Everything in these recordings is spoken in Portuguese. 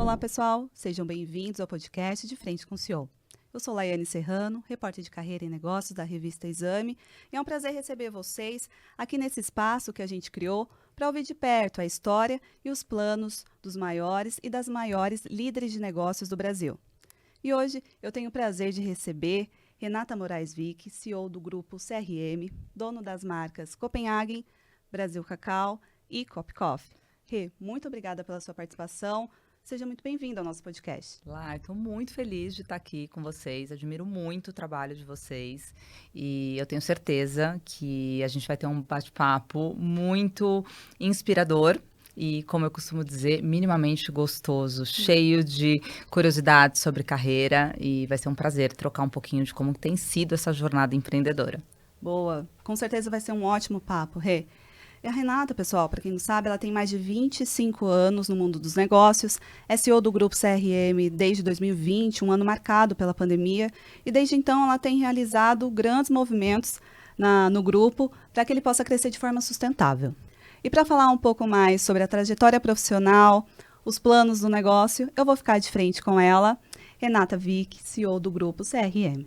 Olá, pessoal. Sejam bem-vindos ao podcast De Frente com o CEO. Eu sou Laiane Serrano, repórter de carreira e negócios da revista Exame, e é um prazer receber vocês aqui nesse espaço que a gente criou para ouvir de perto a história e os planos dos maiores e das maiores líderes de negócios do Brasil. E hoje eu tenho o prazer de receber Renata Moraes Vick, CEO do grupo CRM, dono das marcas Copenhagen, Brasil Cacau e Cop Coffee. Rê, muito obrigada pela sua participação. Seja muito bem-vindo ao nosso podcast. Estou muito feliz de estar aqui com vocês, admiro muito o trabalho de vocês e eu tenho certeza que a gente vai ter um bate-papo muito inspirador e, como eu costumo dizer, minimamente gostoso, cheio de curiosidades sobre carreira, e vai ser um prazer trocar um pouquinho de como tem sido essa jornada empreendedora. Boa, com certeza vai ser um ótimo papo, Rê. E a Renata, pessoal, para quem não sabe, ela tem mais de 25 anos no mundo dos negócios, é CEO do grupo CRM desde 2020, um ano marcado pela pandemia, e desde então ela tem realizado grandes movimentos no grupo para que ele possa crescer de forma sustentável. E para falar um pouco mais sobre a trajetória profissional, os planos do negócio, eu vou ficar de frente com ela, Renata Vick, CEO do grupo CRM.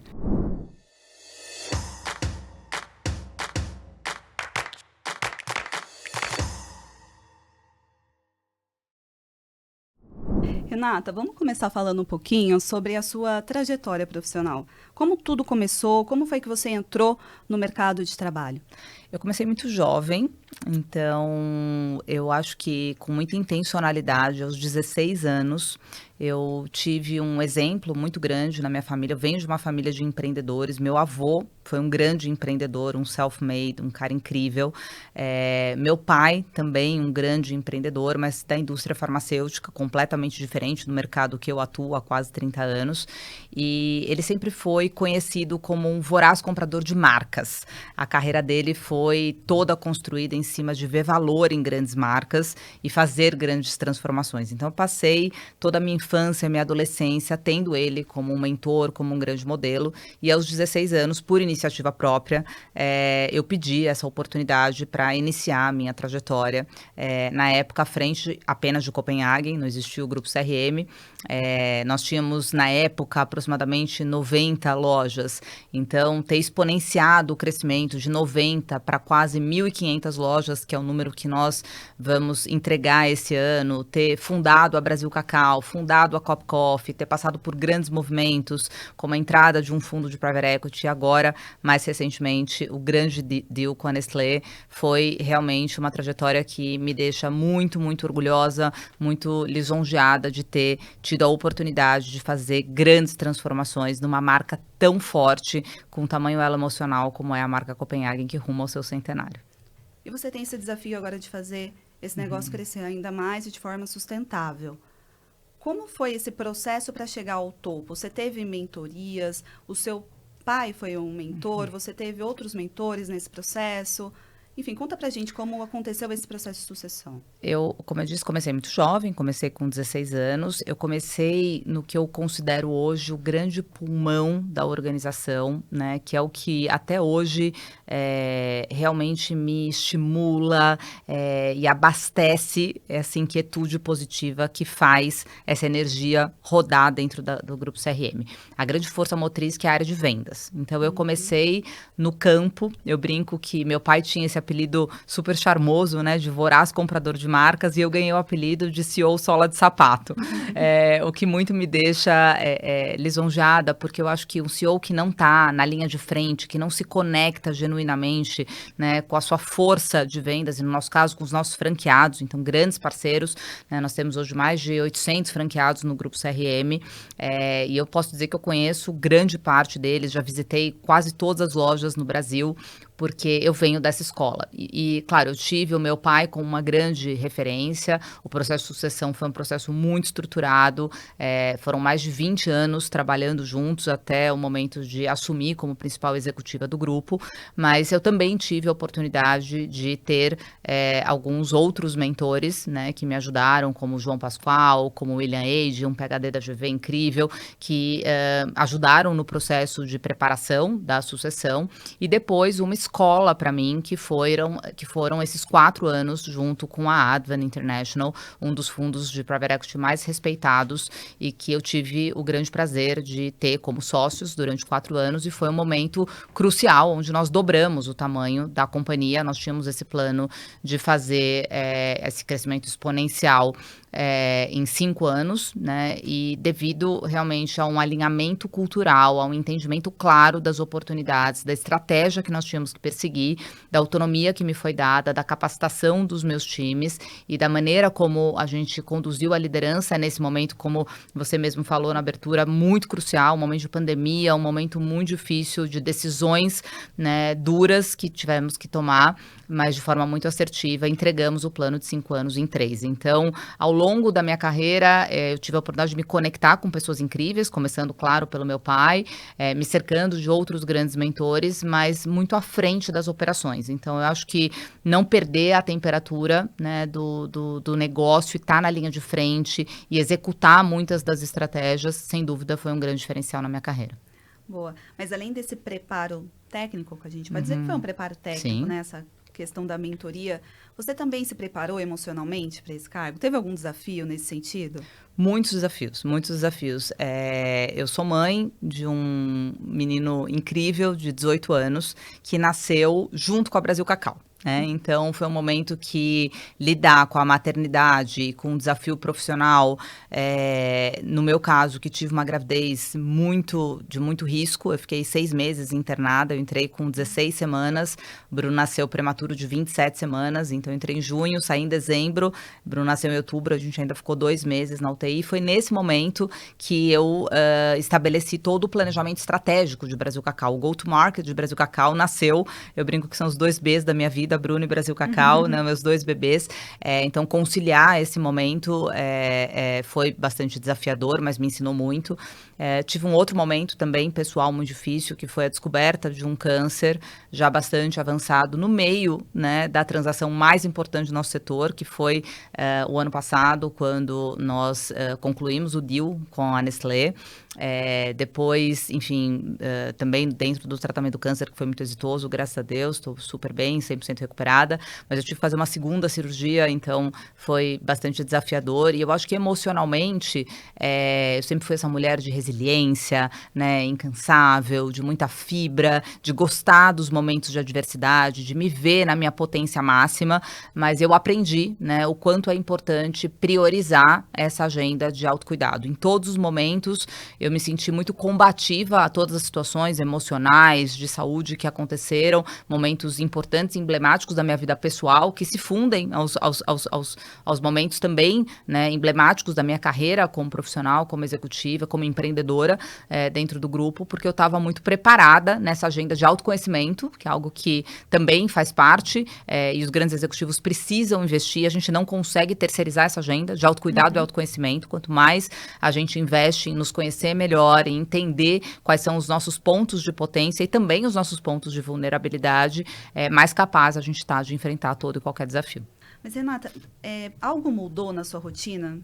Renata, vamos começar falando um pouquinho sobre a sua trajetória profissional. Como tudo começou? Como foi que você entrou no mercado de trabalho? Eu comecei muito jovem, então eu acho que com muita intencionalidade, aos 16 anos, eu tive um exemplo muito grande na minha família. Eu venho de uma família de empreendedores. Meu avô foi um grande empreendedor, um self-made, um cara incrível. Meu pai também um grande empreendedor, mas da indústria farmacêutica, completamente diferente do mercado que eu atuo há quase 30 anos. E ele sempre foi conhecido como um voraz comprador de marcas. A carreira dele foi toda construída em cima de ver valor em grandes marcas e fazer grandes transformações. Então, eu passei toda a minha infância, minha adolescência, tendo ele como um mentor, como um grande modelo. E aos 16 anos, por iniciativa própria, eu pedi essa oportunidade para iniciar a minha trajetória. Na época, à frente apenas de Copenhagen, não existia o grupo CRM. Nós tínhamos, na época, aproximadamente 90 lojas. Então, ter exponenciado o crescimento de 90 para quase 1.500 lojas, que é o número que nós vamos entregar esse ano, ter fundado a Brasil Cacau, fundado a Cop Coffee, ter passado por grandes movimentos, como a entrada de um fundo de private equity e agora, mais recentemente, o grande deal com a Nestlé, foi realmente uma trajetória que me deixa muito, muito orgulhosa, muito lisonjeada de ter tido a oportunidade de fazer grandes transformações numa marca tão forte, com tamanho elo emocional como é a marca Copenhagen, que rumo ao seu centenário. E você tem esse desafio agora de fazer esse negócio crescer ainda mais e de forma sustentável. Como foi esse processo para chegar ao topo? Você teve mentorias? O seu pai foi um mentor? Você teve outros mentores nesse processo? Enfim, conta pra gente como aconteceu esse processo de sucessão. Eu, como eu disse, comecei muito jovem, comecei com 16 anos. Eu comecei no que eu considero hoje o grande pulmão da organização, né? Que é o que até hoje realmente me estimula e abastece essa inquietude positiva que faz essa energia rodar dentro do grupo CRM. A grande força motriz que é a área de vendas. Então, eu comecei no campo. Eu brinco que meu pai tinha esse apelido super charmoso, né, de voraz comprador de marcas, e eu ganhei o apelido de CEO sola de sapato. O que muito me deixa lisonjeada, porque eu acho que um CEO que não está na linha de frente, que não se conecta genuinamente, né, com a sua força de vendas, e no nosso caso, com os nossos franqueados, então grandes parceiros, né, nós temos hoje mais de 800 franqueados no grupo CRM, e eu posso dizer que eu conheço grande parte deles, já visitei quase todas as lojas no Brasil, porque eu venho dessa escola. E, claro, eu tive o meu pai como uma grande referência. O processo de sucessão foi um processo muito estruturado. Foram mais de 20 anos trabalhando juntos até o momento de assumir como principal executiva do grupo. Mas eu também tive a oportunidade de ter alguns outros mentores, né, que me ajudaram, como o João Pascoal, como o William Eide, um PhD da GV incrível, que ajudaram no processo de preparação da sucessão. E depois uma escola para mim, que foi foram esses 4 anos junto com a Advan International, um dos fundos de private equity mais respeitados e que eu tive o grande prazer de ter como sócios durante 4 anos, e foi um momento crucial onde nós dobramos o tamanho da companhia. Nós tínhamos esse plano de fazer esse crescimento exponencial em 5 anos, né? E devido realmente a um alinhamento cultural, a um entendimento claro das oportunidades, da estratégia que nós tínhamos que perseguir, da autonomia que me foi dada, da capacitação dos meus times e da maneira como a gente conduziu a liderança nesse momento, como você mesmo falou na abertura, muito crucial, um momento de pandemia, um momento muito difícil de decisões, né, duras que tivemos que tomar, mas de forma muito assertiva, entregamos o plano de 5 anos em 3. Então, ao longo da minha carreira, eu tive a oportunidade de me conectar com pessoas incríveis, começando, claro, pelo meu pai, me cercando de outros grandes mentores, mas muito à frente das operações. Então, eu acho que não perder a temperatura, né, do negócio e estar na linha de frente e executar muitas das estratégias, sem dúvida, foi um grande diferencial na minha carreira. Boa. Mas além desse preparo técnico, que a gente pode dizer que foi um preparo técnico, né? Essa questão da mentoria, você também se preparou emocionalmente para esse cargo? Teve algum desafio nesse sentido? Muitos desafios, muitos desafios. Eu sou mãe de um menino incrível de 18 anos que nasceu junto com a Brasil Cacau. Então, foi um momento que lidar com a maternidade, com um desafio profissional, no meu caso, que tive uma gravidez de muito risco, eu fiquei 6 meses internada, eu entrei com 16 semanas, o Bruno nasceu prematuro de 27 semanas, então eu entrei em junho, saí em dezembro, o Bruno nasceu em outubro, a gente ainda ficou 2 meses na UTI, foi nesse momento que eu estabeleci todo o planejamento estratégico de Brasil Cacau, o go-to-market de Brasil Cacau nasceu, eu brinco que são os 2 Bs da minha vida, Bruno e Brasil Cacau, né, meus 2 bebês. Então, conciliar esse momento foi bastante desafiador, mas me ensinou muito. Tive um outro momento também, pessoal, muito difícil, que foi a descoberta de um câncer já bastante avançado no meio, né, da transação mais importante do nosso setor, que foi o ano passado, quando nós concluímos o deal com a Nestlé. Depois, enfim, também dentro do tratamento do câncer, que foi muito exitoso, graças a Deus, estou super bem, 100% recuperada, mas eu tive que fazer uma segunda cirurgia, então foi bastante desafiador, e eu acho que emocionalmente, eu sempre fui essa mulher de resiliência, né, incansável, de muita fibra, de gostar dos momentos de adversidade, de me ver na minha potência máxima, mas eu aprendi, né, o quanto é importante priorizar essa agenda de autocuidado. Em todos os momentos, eu me senti muito combativa a todas as situações emocionais, de saúde que aconteceram, momentos importantes, emblemáticos da minha vida pessoal, que se fundem aos momentos também, né, emblemáticos da minha carreira como profissional, como executiva, como empreendedora dentro do grupo, porque eu estava muito preparada nessa agenda de autoconhecimento, que é algo que também faz parte, e os grandes executivos precisam investir, a gente não consegue terceirizar essa agenda de autocuidado e autoconhecimento, quanto mais a gente investe em nos conhecer melhor, em entender quais são os nossos pontos de potência e também os nossos pontos de vulnerabilidade, mais capaz a gente está de enfrentar todo e qualquer desafio. Mas, Renata, algo mudou na sua rotina,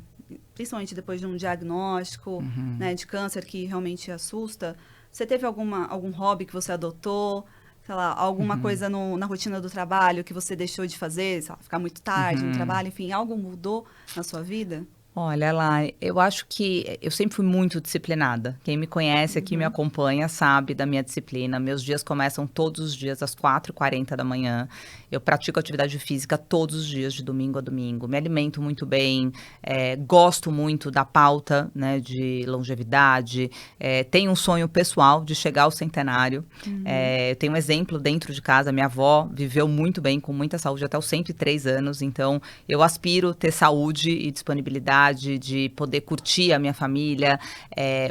principalmente depois de um diagnóstico, né, de câncer que realmente assusta? Você teve algum hobby que você adotou? Sei lá, alguma coisa na rotina do trabalho que você deixou de fazer? Sei lá, ficar muito tarde no trabalho, enfim, algo mudou na sua vida? Olha lá, eu acho que eu sempre fui muito disciplinada. Quem me conhece aqui, me acompanha, sabe da minha disciplina. Meus dias começam todos os dias às 4h40 da manhã. Eu pratico atividade física todos os dias, de domingo a domingo. Me alimento muito bem, gosto muito da pauta, né, de longevidade. Tenho um sonho pessoal de chegar ao centenário. Eu tenho um exemplo dentro de casa. Minha avó viveu muito bem, com muita saúde, até os 103 anos. Então, eu aspiro ter saúde e disponibilidade de poder curtir a minha família,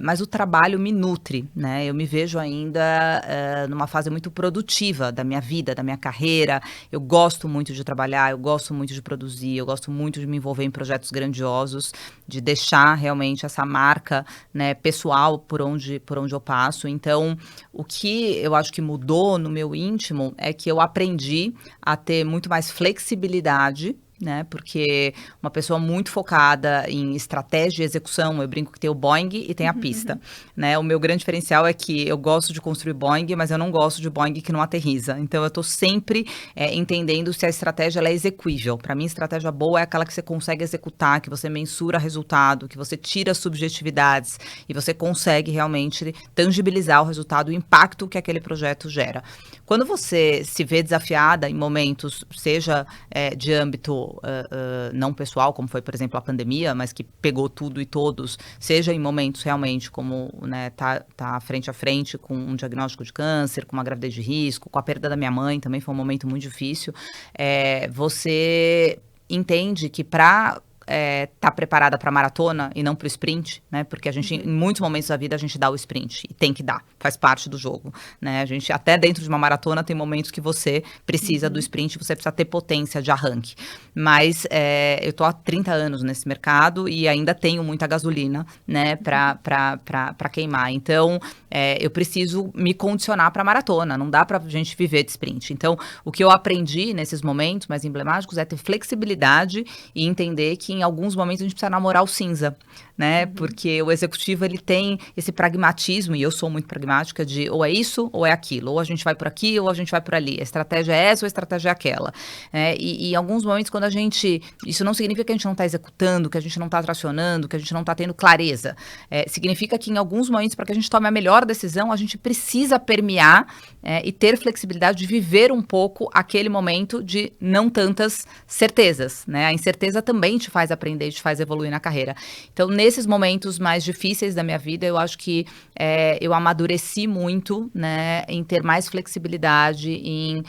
mas o trabalho me nutre, né? Eu me vejo ainda numa fase muito produtiva da minha vida, da minha carreira. Eu gosto muito de trabalhar, eu gosto muito de produzir, eu gosto muito de me envolver em projetos grandiosos, de deixar realmente essa marca, né, pessoal por onde eu passo. Então, o que eu acho que mudou no meu íntimo é que eu aprendi a ter muito mais flexibilidade, né? Porque uma pessoa muito focada em estratégia e execução, eu brinco que tem o Boeing e tem a pista, né? O meu grande diferencial é que eu gosto de construir Boeing, mas eu não gosto de Boeing que não aterriza. Então, eu estou sempre entendendo se a estratégia ela é execuível. Para mim, estratégia boa é aquela que você consegue executar, que você mensura resultado, que você tira subjetividades e você consegue realmente tangibilizar o resultado, o impacto que aquele projeto gera. Quando você se vê desafiada em momentos, seja de âmbito não pessoal, como foi, por exemplo, a pandemia, mas que pegou tudo e todos, seja em momentos realmente como, né, tá frente a frente com um diagnóstico de câncer, com uma gravidez de risco, com a perda da minha mãe, também foi um momento muito difícil, você entende que para tá preparada para maratona e não para o sprint, né? Porque a gente, em muitos momentos da vida, a gente dá o sprint e tem que dar, faz parte do jogo, né? A gente, até dentro de uma maratona, tem momentos que você precisa do sprint, você precisa ter potência de arranque. Mas eu tô há 30 anos nesse mercado e ainda tenho muita gasolina, né? Para queimar. Então, eu preciso me condicionar para maratona, não dá para a gente viver de sprint. Então, o que eu aprendi nesses momentos mais emblemáticos é ter flexibilidade e entender que em alguns momentos a gente precisa namorar o cinza, né? Porque o executivo, ele tem esse pragmatismo, e eu sou muito pragmática, de ou é isso ou é aquilo, ou a gente vai por aqui ou a gente vai por ali, a estratégia é essa ou a estratégia é aquela. E em alguns momentos, quando a gente, isso não significa que a gente não está executando, que a gente não está tracionando, que a gente não está tendo clareza, significa que em alguns momentos, para que a gente tome a melhor decisão, a gente precisa permear e ter flexibilidade de viver um pouco aquele momento de não tantas certezas, né? A incerteza também te faz aprender, te faz evoluir na carreira. Então, nesses momentos mais difíceis da minha vida, eu acho que eu amadureci muito, né, em ter mais flexibilidade, em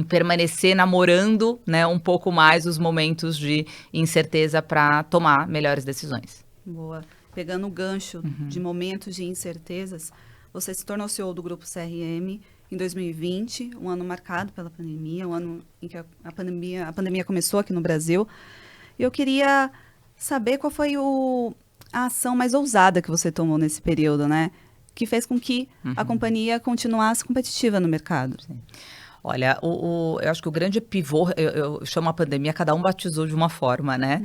permanecer namorando, né, um pouco mais os momentos de incerteza para tomar melhores decisões. Boa. Pegando o gancho de momentos de incertezas, você se tornou CEO do Grupo CRM em 2020, um ano marcado pela pandemia, um ano em que a pandemia começou aqui no Brasil. E eu queria saber qual foi a ação mais ousada que você tomou nesse período, né? Que fez com que a companhia continuasse competitiva no mercado. Sim. Olha, eu acho que o grande pivô, eu chamo a pandemia, cada um batizou de uma forma, né?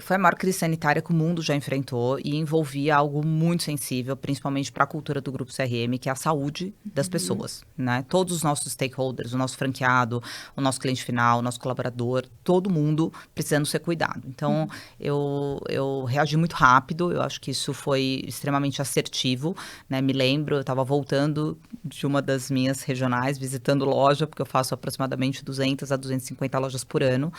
Foi a maior crise sanitária que o mundo já enfrentou e envolvia algo muito sensível, principalmente para a cultura do Grupo CRM, que é a saúde das pessoas, né? Todos os nossos stakeholders, o nosso franqueado, o nosso cliente final, o nosso colaborador, todo mundo precisando ser cuidado. Então, eu reagi muito rápido, eu acho que isso foi extremamente assertivo, né? Me lembro, eu estava voltando de uma das minhas regionais, visitando loja, porque eu faço aproximadamente 200 a 250 lojas por ano,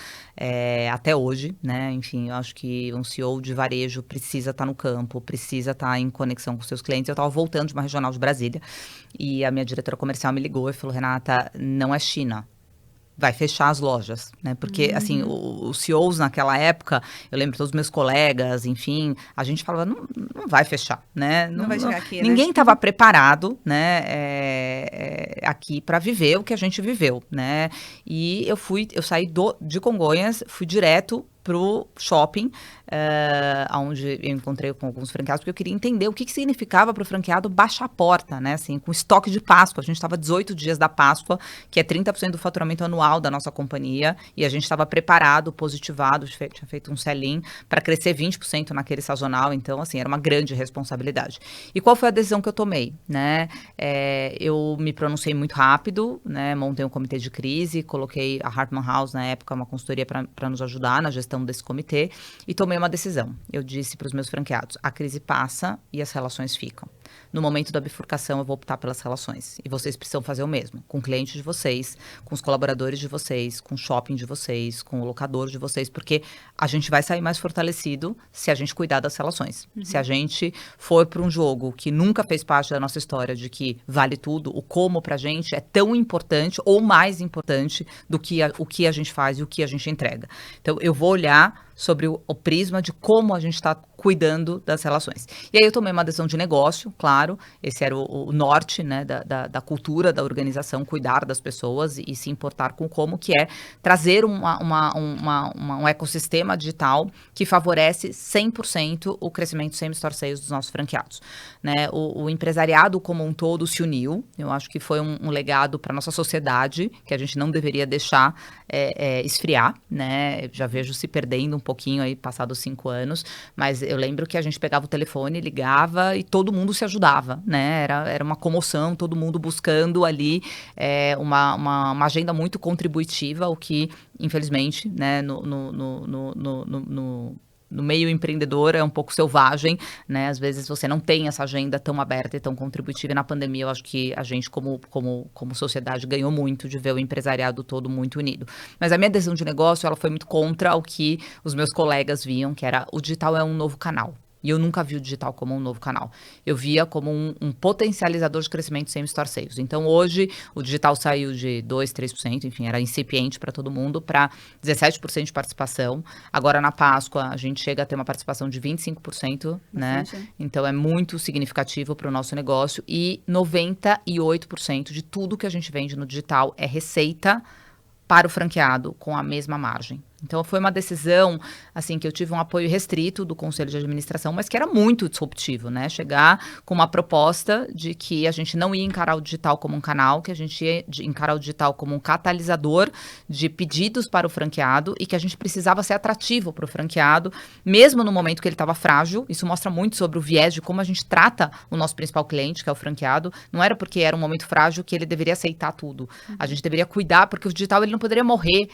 até hoje, né? Enfim, eu acho que um CEO de varejo precisa estar no campo, precisa estar em conexão com seus clientes. Eu estava voltando de uma regional de Brasília e a minha diretora comercial me ligou e falou: Renata, não é China, vai fechar as lojas, né? Porque, assim, os CEOs naquela época, eu lembro todos os meus colegas, enfim, a gente falava, não vai fechar, né? Não vai chegar aqui, ninguém né? estava preparado, né, aqui para viver o que a gente viveu, né? E eu saí de Congonhas, fui direto pro shopping, onde eu encontrei com alguns franqueados, porque eu queria entender o que significava para o franqueado baixar a porta, né? Assim, com estoque de Páscoa. A gente estava 18 dias da Páscoa, que é 30% do faturamento anual da nossa companhia, e a gente estava preparado, positivado, tinha feito um sell-in para crescer 20% naquele sazonal. Então, assim, era uma grande responsabilidade. E qual foi a decisão que eu tomei, né? Eu me pronunciei muito rápido, né? Montei um comitê de crise, coloquei a Hartman House, na época, uma consultoria para nos ajudar na gestão desse comitê, e tomei uma decisão. Eu disse para os meus franqueados: a crise passa e as relações ficam. No momento da bifurcação, eu vou optar pelas relações. E vocês precisam fazer o mesmo. Com o cliente de vocês, com os colaboradores de vocês, com o shopping de vocês, com o locador de vocês, porque a gente vai sair mais fortalecido se a gente cuidar das relações. Se a gente for para um jogo que nunca fez parte da nossa história, de que vale tudo, o como pra gente é tão importante ou mais importante do que o que a gente faz e o que a gente entrega. Então, eu vou olhar sobre o prisma de como a gente está cuidando das relações. E aí eu tomei uma decisão de negócio, claro, esse era o norte, né, da cultura da organização, cuidar das pessoas e se importar com como, que é trazer um ecossistema digital que favorece 100% o crescimento same-store sales dos nossos franqueados. Né? O empresariado como um todo se uniu, eu acho que foi um legado para a nossa sociedade, que a gente não deveria deixar esfriar, né? Já vejo se perdendo um pouquinho aí, passados 5 anos, mas eu lembro que a gente pegava o telefone, ligava e todo mundo se ajudava, né? Era uma comoção, todo mundo buscando ali uma agenda muito contributiva, o que, infelizmente, né, no meio empreendedor é um pouco selvagem, né? Às vezes você não tem essa agenda tão aberta e tão contributiva. E na pandemia, eu acho que a gente, como sociedade, ganhou muito de ver o empresariado todo muito unido. Mas a minha decisão de negócio, ela foi muito contra o que os meus colegas viam, que era o digital é um novo canal. E eu nunca vi o digital como um novo canal. Eu via como um potencializador de crescimento same-store sales. Então, hoje, o digital saiu de 2%, 3%, enfim, era incipiente para todo mundo, para 17% de participação. Agora, na Páscoa, a gente chega a ter uma participação de 25%, né? Então, é muito significativo para o nosso negócio. E 98% de tudo que a gente vende no digital é receita para o franqueado com a mesma margem. Então, foi uma decisão, assim, que eu tive um apoio restrito do Conselho de Administração, mas que era muito disruptivo, né? Chegar com uma proposta de que a gente não ia encarar o digital como um canal, que a gente ia encarar o digital como um catalisador de pedidos para o franqueado e que a gente precisava ser atrativo para o franqueado, mesmo no momento que ele estava frágil. Isso mostra muito sobre o viés de como a gente trata o nosso principal cliente, que é o franqueado. Não era porque era um momento frágil que ele deveria aceitar tudo. A gente deveria cuidar, porque o digital ele não poderia morrer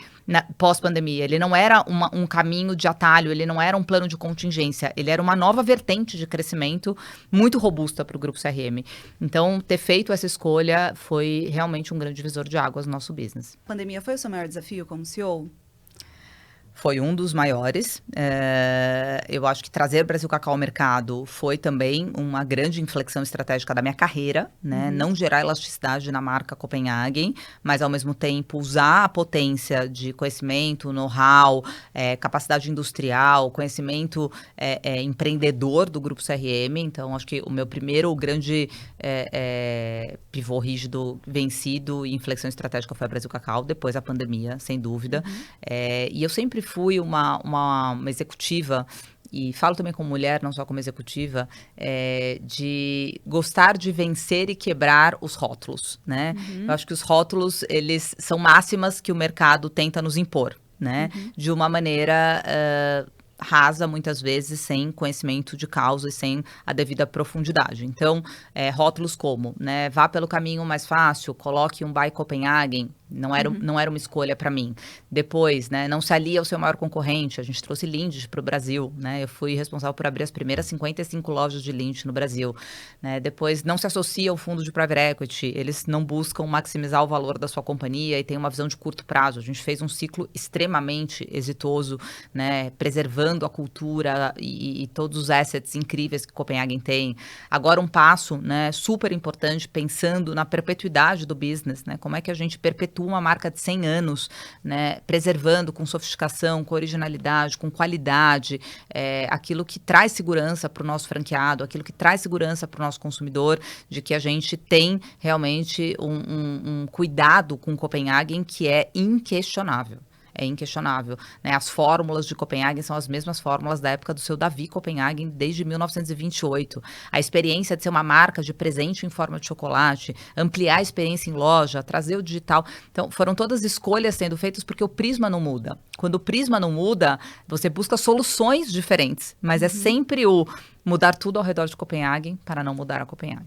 pós-pandemia. Ele não era um caminho de atalho, ele não era um plano de contingência, ele era uma nova vertente de crescimento muito robusta para o Grupo CRM. Então, ter feito essa escolha foi realmente um grande divisor de águas no nosso business. A pandemia foi o seu maior desafio como CEO? Foi um dos maiores. Eu acho que trazer Brasil Cacau ao mercado foi também uma grande inflexão estratégica da minha carreira, né? Não gerar elasticidade na marca Copenhagen, mas ao mesmo tempo usar a potência de conhecimento, know-how, capacidade industrial, conhecimento empreendedor do Grupo CRM. Então, acho que o meu primeiro grande pivô rígido vencido e inflexão estratégica foi a Brasil Cacau, depois a pandemia, sem dúvida. E eu sempre fui uma executiva, e falo também como mulher, não só como executiva, de gostar de vencer e quebrar os rótulos, né? Eu acho que os rótulos, eles são máximas que o mercado tenta nos impor, né? De uma maneira rasa, muitas vezes, sem conhecimento de causa e sem a devida profundidade. Então, rótulos como, né? Vá pelo caminho mais fácil, coloque um Buy Copenhagen, não era uma escolha para mim. Depois, né, não se alia ao seu maior concorrente. A gente trouxe Lindt para o Brasil, né? Eu fui responsável por abrir as primeiras 55 lojas de Lindt no Brasil, né? Depois, não se associa ao fundo de private equity. Eles não buscam maximizar o valor da sua companhia e tem uma visão de curto prazo. A gente fez um ciclo extremamente exitoso, né, preservando a cultura e todos os assets incríveis que Copenhagen tem. Agora, um passo, né, super importante, pensando na perpetuidade do business, né? Como é que a gente perpetua uma marca de 100 anos, né, preservando com sofisticação, com originalidade, com qualidade, aquilo que traz segurança para o nosso franqueado, aquilo que traz segurança para o nosso consumidor, de que a gente tem realmente um cuidado com Copenhagen que é inquestionável. É inquestionável, né? As fórmulas de Copenhagen são as mesmas fórmulas da época do seu Davi Copenhagen, desde 1928. A experiência de ser uma marca de presente em forma de chocolate, ampliar a experiência em loja, trazer o digital. Então, foram todas escolhas sendo feitas porque o prisma não muda. Quando o prisma não muda, você busca soluções diferentes, mas é sempre o mudar tudo ao redor de Copenhagen para não mudar a Copenhagen.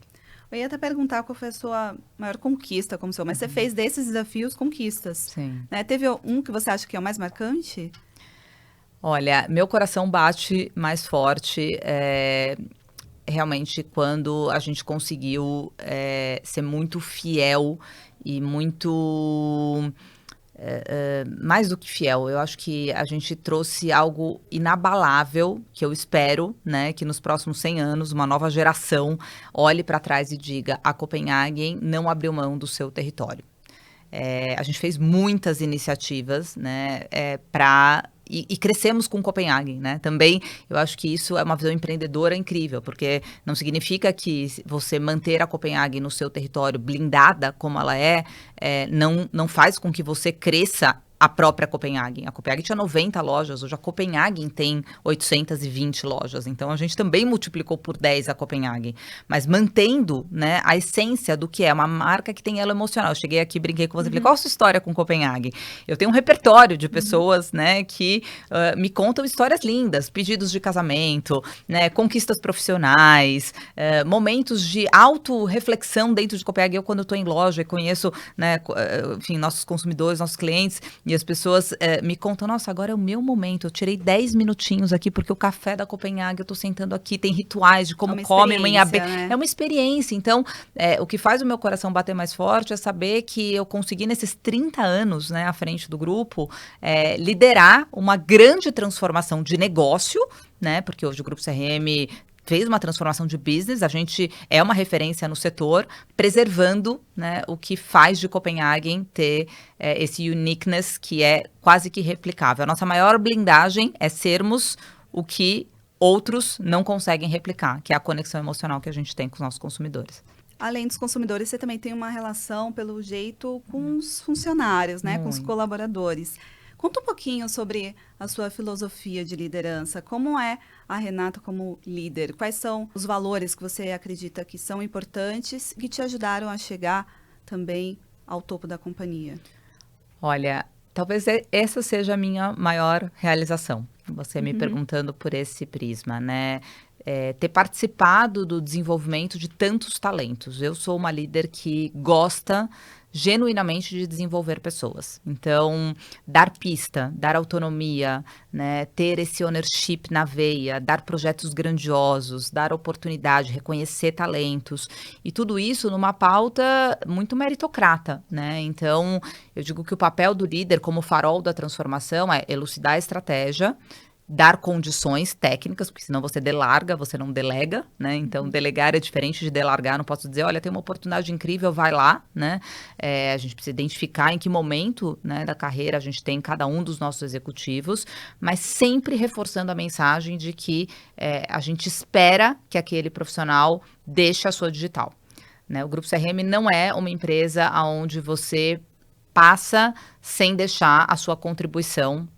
Eu ia até perguntar qual foi a sua maior conquista como CEO, mas você fez desses desafios conquistas. Sim. Né? Teve um que você acha que é o mais marcante? Olha, meu coração bate mais forte realmente quando a gente conseguiu ser muito fiel e muito... mais do que fiel, eu acho que a gente trouxe algo inabalável, que eu espero, né, que nos próximos 100 anos, uma nova geração olhe para trás e diga, a Copenhagen não abriu mão do seu território. A gente fez muitas iniciativas, né, para e crescemos com Copenhague, né? Também eu acho que isso é uma visão empreendedora incrível, porque não significa que você manter a Copenhague no seu território blindada como ela não faz com que você cresça a própria Copenhagen. A Copenhagen tinha 90 lojas, hoje a Copenhagen tem 820 lojas. Então, a gente também multiplicou por 10 a Copenhagen. Mas mantendo, né, a essência do que é uma marca que tem elo emocional. Eu cheguei aqui, brinquei com você, falei, qual a sua história com Copenhagen? Eu tenho um repertório de pessoas, né, que me contam histórias lindas, pedidos de casamento, né, conquistas profissionais, momentos de auto-reflexão dentro de Copenhagen. Eu, quando estou em loja e conheço, né, enfim, nossos consumidores, nossos clientes, e as pessoas me contam, nossa, agora é o meu momento, eu tirei 10 minutinhos aqui, porque o café da Copenhague, eu tô sentando aqui, tem rituais de como come, né? É uma experiência. Então, o que faz o meu coração bater mais forte é saber que eu consegui, nesses 30 anos, né, à frente do grupo, liderar uma grande transformação de negócio, né, porque hoje o Grupo CRM fez uma transformação de business, a gente é uma referência no setor, preservando, né, o que faz de Copenhagen ter esse uniqueness que é quase que replicável. A nossa maior blindagem é sermos o que outros não conseguem replicar, que é a conexão emocional que a gente tem com os nossos consumidores. Além dos consumidores, você também tem uma relação, pelo jeito, com os funcionários, né, com os colaboradores. Conta um pouquinho sobre a sua filosofia de liderança. Como é a Renata como líder? Quais são os valores que você acredita que são importantes e que te ajudaram a chegar também ao topo da companhia? Olha, talvez essa seja a minha maior realização. Você me perguntando por esse prisma, né? Ter participado do desenvolvimento de tantos talentos. Eu sou uma líder que gosta genuinamente de desenvolver pessoas. Então, dar pista, dar autonomia, né, ter esse ownership na veia, dar projetos grandiosos, dar oportunidade, reconhecer talentos, e tudo isso numa pauta muito meritocrata, né? Então, eu digo que o papel do líder como farol da transformação é elucidar a estratégia, dar condições técnicas, porque senão você delarga, você não delega, né? Então, delegar é diferente de delargar. Não posso dizer, olha, tem uma oportunidade incrível, vai lá, né? A gente precisa identificar em que momento, né, da carreira a gente tem cada um dos nossos executivos, mas sempre reforçando a mensagem de que a gente espera que aquele profissional deixe a sua digital, né? O Grupo CRM não é uma empresa onde você passa sem deixar a sua contribuição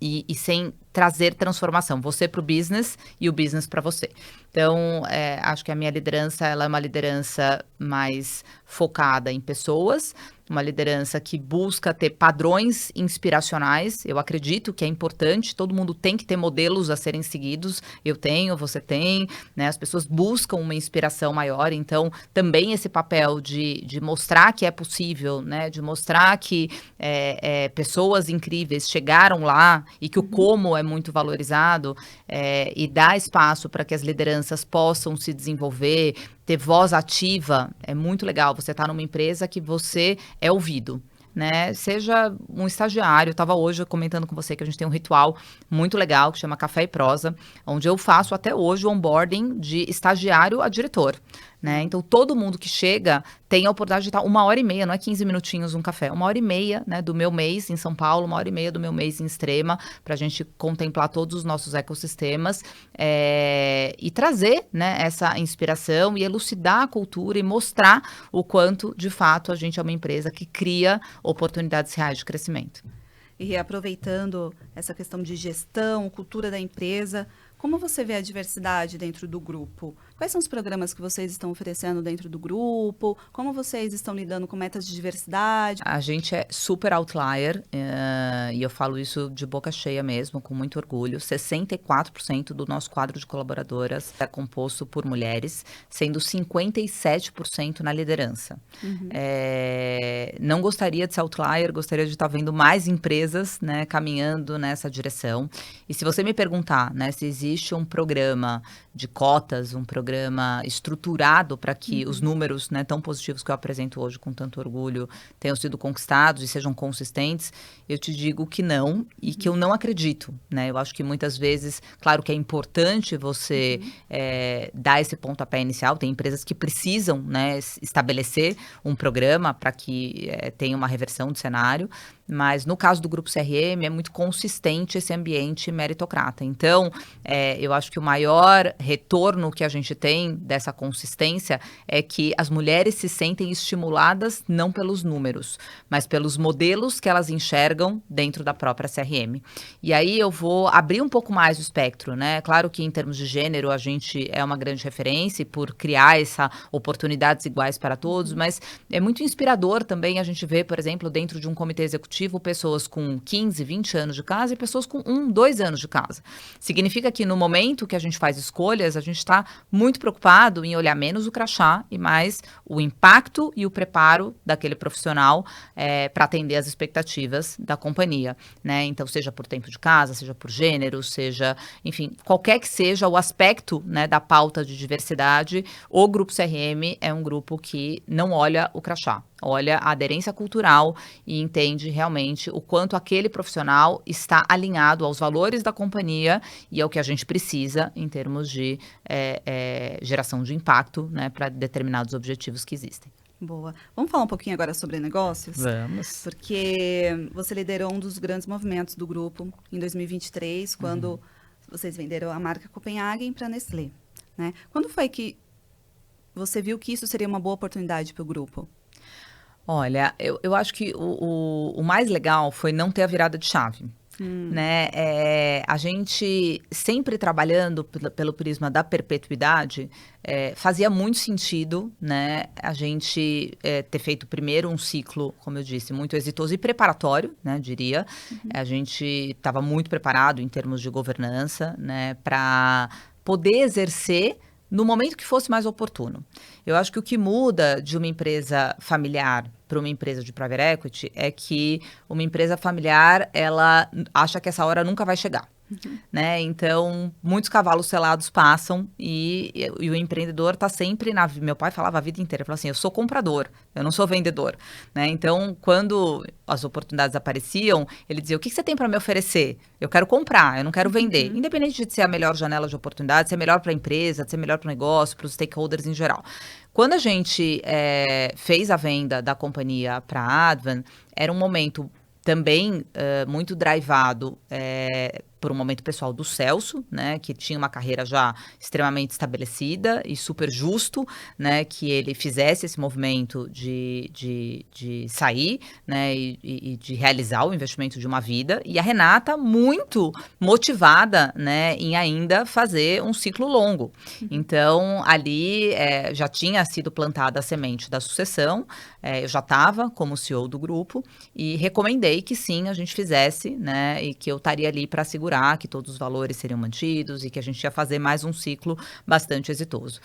e sem trazer transformação, você para o business e o business para você. Então, acho que a minha liderança, ela é uma liderança mais focada em pessoas, uma liderança que busca ter padrões inspiracionais. Eu acredito que é importante, todo mundo tem que ter modelos a serem seguidos. Eu tenho, você tem, né? As pessoas buscam uma inspiração maior, então também esse papel de mostrar que é possível, né? De mostrar que pessoas incríveis chegaram lá e que o como é muito valorizado, e dar espaço para que as lideranças possam se desenvolver, ter voz ativa, é muito legal. Você está numa empresa que você é ouvido, né? Seja um estagiário, eu estava hoje comentando com você que a gente tem um ritual muito legal que chama Café e Prosa, onde eu faço até hoje o onboarding de estagiário a diretor, né? Então, todo mundo que chega tem a oportunidade de estar 1h30, não é 15 minutinhos um café, 1h30, né, do meu mês em São Paulo, 1h30 do meu mês em Extrema, para a gente contemplar todos os nossos ecossistemas e trazer, né, essa inspiração e elucidar a cultura e mostrar o quanto, de fato, a gente é uma empresa que cria oportunidades reais de crescimento. E aproveitando essa questão de gestão, cultura da empresa, como você vê a diversidade dentro do grupo? Quais são os programas que vocês estão oferecendo dentro do grupo? Como vocês estão lidando com metas de diversidade? A gente é super outlier, e eu falo isso de boca cheia mesmo, com muito orgulho. 64% do nosso quadro de colaboradoras é composto por mulheres, sendo 57% na liderança. Não gostaria de ser outlier, gostaria de estar vendo mais empresas, né, caminhando nessa direção. E se você me perguntar, né, se existe um programa de cotas, um programa programa estruturado para que os números, né, tão positivos que eu apresento hoje com tanto orgulho tenham sido conquistados e sejam consistentes, eu te digo que não e que eu não acredito, né? Eu acho que muitas vezes, claro que é importante você dar esse pontapé inicial, tem empresas que precisam, né, estabelecer um programa para que tenha uma reversão de cenário, mas no caso do Grupo CRM é muito consistente esse ambiente meritocrata. Então, eu acho que o maior retorno que a gente tem dessa consistência é que as mulheres se sentem estimuladas não pelos números, mas pelos modelos que elas enxergam dentro da própria CRM. E aí eu vou abrir um pouco mais o espectro, né? Claro que em termos de gênero a gente é uma grande referência por criar essa oportunidades iguais para todos, mas é muito inspirador também a gente ver, por exemplo, dentro de um comitê executivo, pessoas com 15, 20 anos de casa e pessoas com 1, 2 anos de casa. Significa que no momento que a gente faz escolhas, a gente está muito preocupado em olhar menos o crachá e mais o impacto e o preparo daquele profissional para atender as expectativas da companhia, né? Então, seja por tempo de casa, seja por gênero, seja, enfim, qualquer que seja o aspecto, né, da pauta de diversidade, o Grupo CRM é um grupo que não olha o crachá. Olha a aderência cultural e entende realmente o quanto aquele profissional está alinhado aos valores da companhia e ao que a gente precisa em termos de geração de impacto, né, para determinados objetivos que existem. Boa. Vamos falar um pouquinho agora sobre negócios? Vamos. Porque você liderou um dos grandes movimentos do grupo em 2023, quando vocês venderam a marca Copenhagen para a Nestlé, né? Quando foi que você viu que isso seria uma boa oportunidade para o grupo? Olha, eu acho que o mais legal foi não ter a virada de chave. Né? A gente sempre trabalhando pelo prisma da perpetuidade, fazia muito sentido, né, a gente ter feito primeiro um ciclo, como eu disse, muito exitoso e preparatório, né, diria. A gente estava muito preparado em termos de governança, né, para poder exercer no momento que fosse mais oportuno. Eu acho que o que muda de uma empresa familiar para uma empresa de private equity é que uma empresa familiar, ela acha que essa hora nunca vai chegar. Né? Então, muitos cavalos selados passam e o empreendedor está sempre meu pai falava a vida inteira, falava assim, eu sou comprador, eu não sou vendedor, né? Então, quando as oportunidades apareciam, ele dizia, o que você tem para me oferecer? Eu quero comprar, eu não quero vender. Independente de ser a melhor janela de oportunidade, ser melhor para a empresa, ser melhor para o negócio, para os stakeholders em geral. Quando a gente fez a venda da companhia para a Advan, era um momento também muito drivado por um momento pessoal do Celso, né, que tinha uma carreira já extremamente estabelecida e super justo, né, que ele fizesse esse movimento de sair, né, e de realizar o investimento de uma vida, e a Renata muito motivada, né, em ainda fazer um ciclo longo. Então, ali já tinha sido plantada a semente da sucessão, eu já estava como CEO do grupo e recomendei que sim, a gente fizesse, né, e que eu estaria ali para segurar que todos os valores seriam mantidos e que a gente ia fazer mais um ciclo bastante exitoso.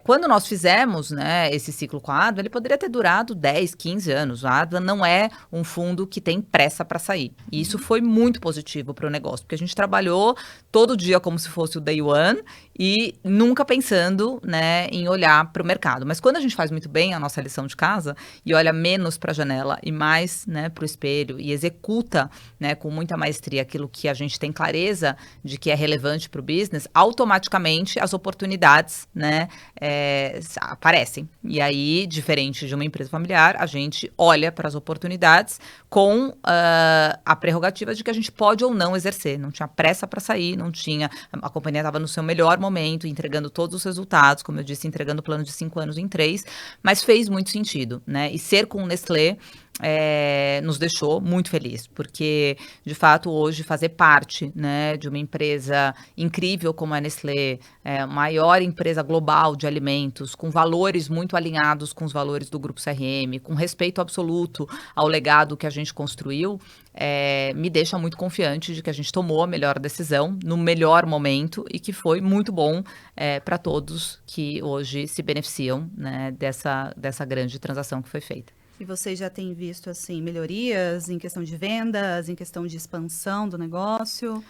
Quando nós fizemos, né, esse ciclo com a Advan, ele poderia ter durado 10, 15 anos. A Advan não é um fundo que tem pressa para sair. E isso foi muito positivo para o negócio, porque a gente trabalhou todo dia como se fosse o day one e nunca pensando, né, em olhar para o mercado. Mas quando a gente faz muito bem a nossa lição de casa e olha menos para a janela e mais, né, para o espelho e executa, né, com muita maestria aquilo que a gente tem clareza de que é relevante para o business, automaticamente as oportunidades, né, aparecem. E aí, diferente de uma empresa familiar, a gente olha para as oportunidades com a prerrogativa de que a gente pode ou não exercer. Não tinha pressa para sair, não tinha... A companhia estava no seu melhor momento, entregando todos os resultados, como eu disse, entregando o plano de 5 anos em 3, mas fez muito sentido, né? E ser com o Nestlé nos deixou muito feliz, porque, de fato, hoje fazer parte, né, de uma empresa incrível como a Nestlé, a maior empresa global de alimentos, com valores muito alinhados com os valores do Grupo CRM, com respeito absoluto ao legado que a gente construiu, me deixa muito confiante de que a gente tomou a melhor decisão no melhor momento e que foi muito bom para todos que hoje se beneficiam, né, dessa grande transação que foi feita. E vocês já têm visto, assim, melhorias em questão de vendas, em questão de expansão do negócio?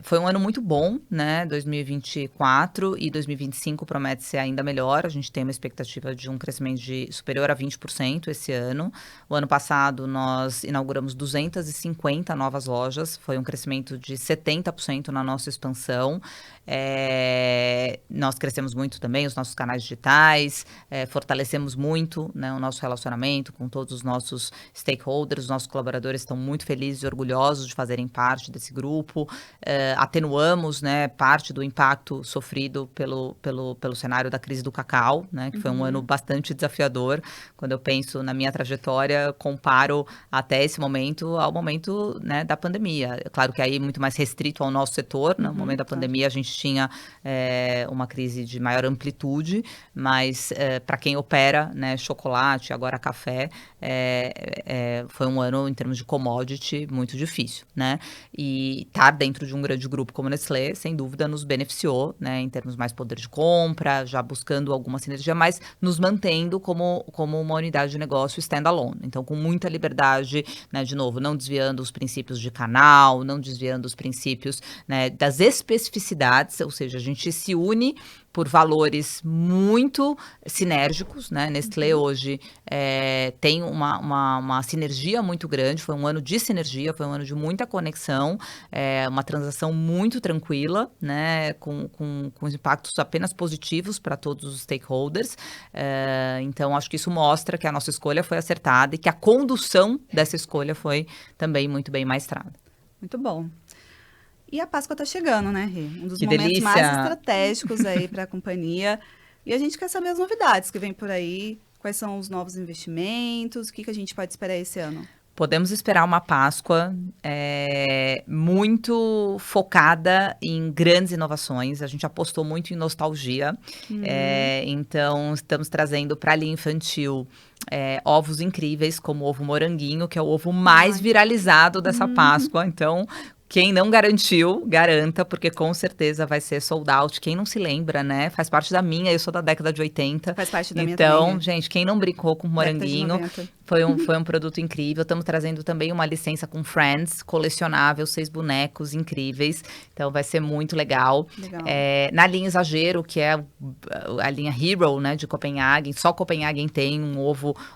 Foi um ano muito bom, né? 2024 e 2025 promete ser ainda melhor. A gente tem uma expectativa de um crescimento superior a 20% esse ano. O ano passado, nós inauguramos 250 novas lojas. Foi um crescimento de 70% na nossa expansão. Nós crescemos muito também os nossos canais digitais, fortalecemos muito, né, o nosso relacionamento com todos os nossos stakeholders. Os nossos colaboradores estão muito felizes e orgulhosos de fazerem parte desse grupo. Atenuamos, né, parte do impacto sofrido pelo cenário da crise do cacau, né, que foi um ano bastante desafiador. Quando eu penso na minha trajetória, comparo até esse momento ao momento, né, da pandemia. Claro que aí muito mais restrito ao nosso setor, no momento da pandemia a gente tinha uma crise de maior amplitude, mas para quem opera, né, chocolate, agora café, foi um ano em termos de commodity muito difícil, né? E estar dentro de um grande grupo como Nestlé, sem dúvida, nos beneficiou, né, em termos mais poder de compra, já buscando alguma sinergia, mas nos mantendo como uma unidade de negócio standalone. Então, com muita liberdade, né, de novo, não desviando os princípios de canal, não desviando os princípios, né, das especificidades, ou seja, a gente se une por valores muito sinérgicos, né? Nestlé hoje tem uma sinergia muito grande, foi um ano de sinergia, foi um ano de muita conexão, uma transação muito tranquila, né? Com os impactos apenas positivos para todos os stakeholders. Então, acho que isso mostra que a nossa escolha foi acertada e que a condução dessa escolha foi também muito bem maestrada. Muito bom. E a Páscoa está chegando, né, Rê? Um dos Que momentos delícia. mais estratégicos aí para a companhia. E a gente quer saber as novidades que vem por aí, quais são os novos investimentos, o que a gente pode esperar esse ano? Podemos esperar uma Páscoa muito focada em grandes inovações. A gente apostou muito em nostalgia. Então, estamos trazendo para a linha infantil ovos incríveis, como o ovo moranguinho, que é o ovo mais viralizado dessa Páscoa. Então, quem não garantiu, garanta, porque com certeza vai ser sold out. Quem não se lembra, né? Faz parte da minha, eu sou da década de 80. Faz parte da minha também. Então, gente, quem não brincou com moranguinho, foi um produto incrível. Estamos trazendo também uma licença com Friends, colecionável, 6 bonecos incríveis. Então, vai ser muito legal. Na linha Exagero, que é a linha Hero, né, de Copenhagen, só Copenhagen tem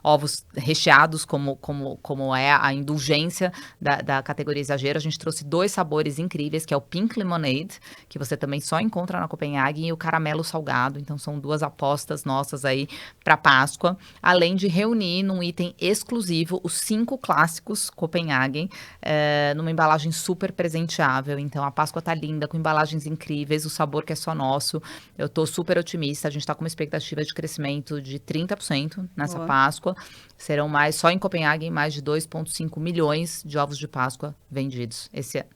ovos recheados, como é a indulgência da categoria Exagero. A gente trouxe 2 sabores incríveis, que é o Pink Lemonade, que você também só encontra na Copenhagen, e o caramelo salgado. Então, são 2 apostas nossas aí para Páscoa, além de reunir num item exclusivo os 5 clássicos Copenhagen, numa embalagem super presenteável. Então, a Páscoa tá linda, com embalagens incríveis, o sabor que é só nosso. Eu tô super otimista, a gente tá com uma expectativa de crescimento de 30% nessa Páscoa. Serão só em Copenhagen, mais de 2,5 milhões de ovos de Páscoa vendidos esse ano.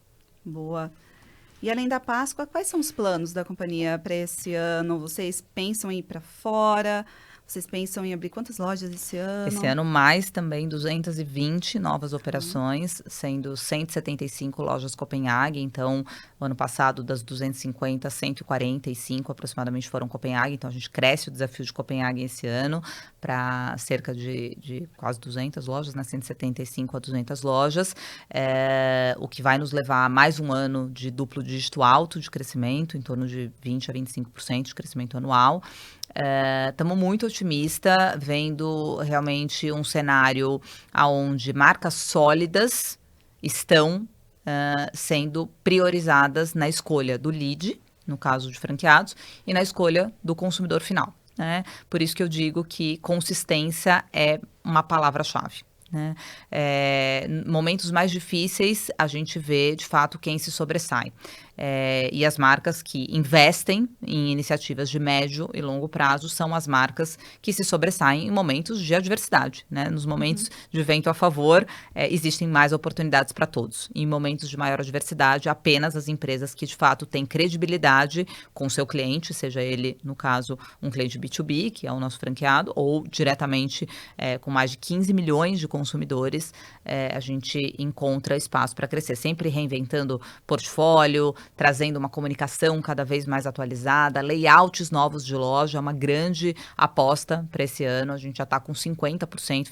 Boa. E além da Páscoa, quais são os planos da companhia para esse ano? Vocês pensam em ir para fora? Vocês pensam em abrir quantas lojas esse ano? Esse ano, mais também 220 novas operações, sendo 175 lojas Copenhagen. Então, o ano passado, das 250, 145 aproximadamente foram Copenhagen. Então, a gente cresce o desafio de Copenhagen esse ano para cerca de quase 200 lojas, né? 175 a 200 lojas, o que vai nos levar a mais um ano de duplo dígito alto de crescimento, em torno de 20 a 25% de crescimento anual. Estamos muito otimistas, vendo realmente um cenário onde marcas sólidas estão sendo priorizadas na escolha do lead, no caso de franqueados, e na escolha do consumidor final, né? Por isso que eu digo que consistência é uma palavra-chave, né? Momentos mais difíceis, a gente vê, de fato, quem se sobressai. E as marcas que investem em iniciativas de médio e longo prazo são as marcas que se sobressaem em momentos de adversidade, né? Nos momentos de vento a favor, existem mais oportunidades para todos. Em momentos de maior adversidade, apenas as empresas que, de fato, têm credibilidade com o seu cliente, seja ele, no caso, um cliente B2B, que é o nosso franqueado, ou diretamente com mais de 15 milhões de consumidores, a gente encontra espaço para crescer, sempre reinventando portfólio, trazendo uma comunicação cada vez mais atualizada, layouts novos de loja, é uma grande aposta para esse ano. A gente já está com 50%,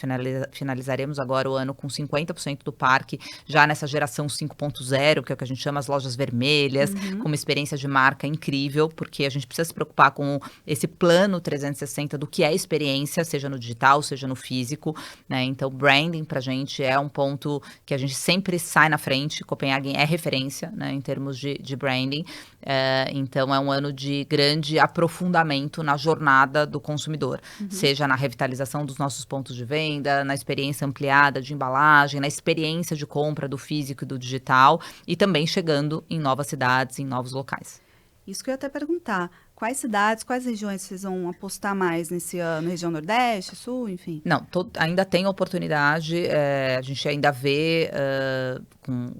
finalizaremos agora o ano com 50% do parque, já nessa geração 5.0, que é o que a gente chama as lojas vermelhas, com uma experiência de marca incrível, porque a gente precisa se preocupar com esse plano 360 do que é experiência, seja no digital, seja no físico, né? Então, branding pra gente é um ponto que a gente sempre sai na frente. Copenhagen é referência, né, em termos de branding. Então, é um ano de grande aprofundamento na jornada do consumidor, seja na revitalização dos nossos pontos de venda, na experiência ampliada de embalagem, na experiência de compra do físico e do digital, e também chegando em novas cidades, em novos locais. Isso que eu ia até perguntar. Quais cidades, quais regiões vocês vão apostar mais nesse ano? Região Nordeste, Sul, enfim? Não, ainda tem oportunidade, a gente ainda vê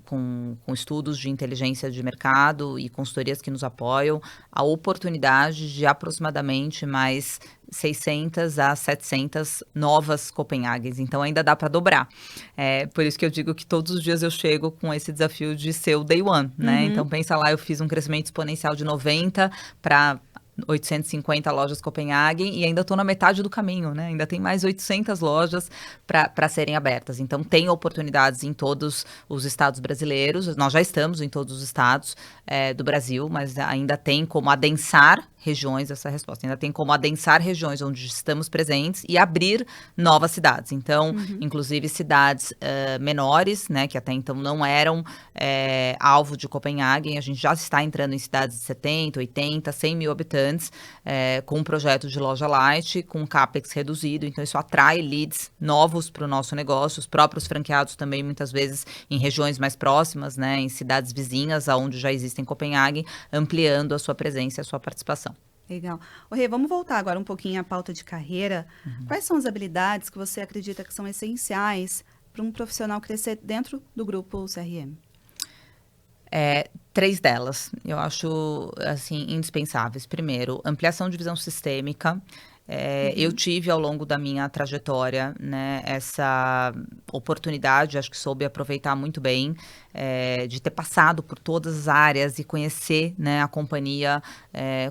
com estudos de inteligência de mercado e consultorias que nos apoiam, a oportunidade de aproximadamente mais 600 a 700 novas Copenhagens, então ainda dá para dobrar. Por isso que eu digo que todos os dias eu chego com esse desafio de ser o day one, né? Então pensa lá, eu fiz um crescimento exponencial de 90 para 850 lojas Copenhagen e ainda estou na metade do caminho, né? Ainda tem mais 800 lojas para serem abertas. Então, tem oportunidades em todos os estados brasileiros. Nós já estamos em todos os estados do Brasil, mas ainda tem como adensar regiões essa resposta. Ainda tem como adensar regiões onde estamos presentes e abrir novas cidades. Então, inclusive cidades menores, né, que até então não eram alvo de Copenhagen. A gente já está entrando em cidades de 70, 80, 100 mil habitantes, com um projeto de loja light, com CAPEX reduzido. Então, isso atrai leads novos para o nosso negócio. Os próprios franqueados também, muitas vezes, em regiões mais próximas, né, em cidades vizinhas, aonde já existem Copenhagen, ampliando a sua presença e a sua participação. Legal. Rê, vamos voltar agora um pouquinho à pauta de carreira. Quais são as habilidades que você acredita que são essenciais para um profissional crescer dentro do grupo CRM? 3 delas, eu acho, assim, indispensáveis. Primeiro, ampliação de visão sistêmica. Eu tive, ao longo da minha trajetória, né, essa oportunidade, acho que soube aproveitar muito bem, de ter passado por todas as áreas e conhecer, né, a companhia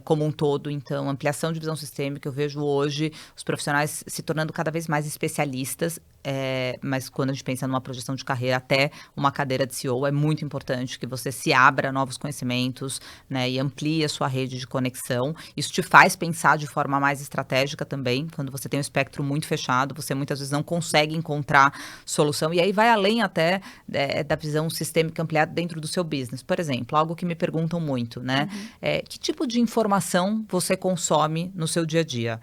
como um todo. Então, ampliação de visão sistêmica, eu vejo hoje os profissionais se tornando cada vez mais especialistas, mas quando a gente pensa numa projeção de carreira, até uma cadeira de CEO, é muito importante que você se abra a novos conhecimentos, né, e amplie a sua rede de conexão. Isso te faz pensar de forma mais estratégica também. Quando você tem um espectro muito fechado, você muitas vezes não consegue encontrar solução, e aí vai além até da visão sistêmica ampliada dentro do seu business. Por exemplo, algo que me perguntam muito, né? Que tipo de informação você consome no seu dia a dia?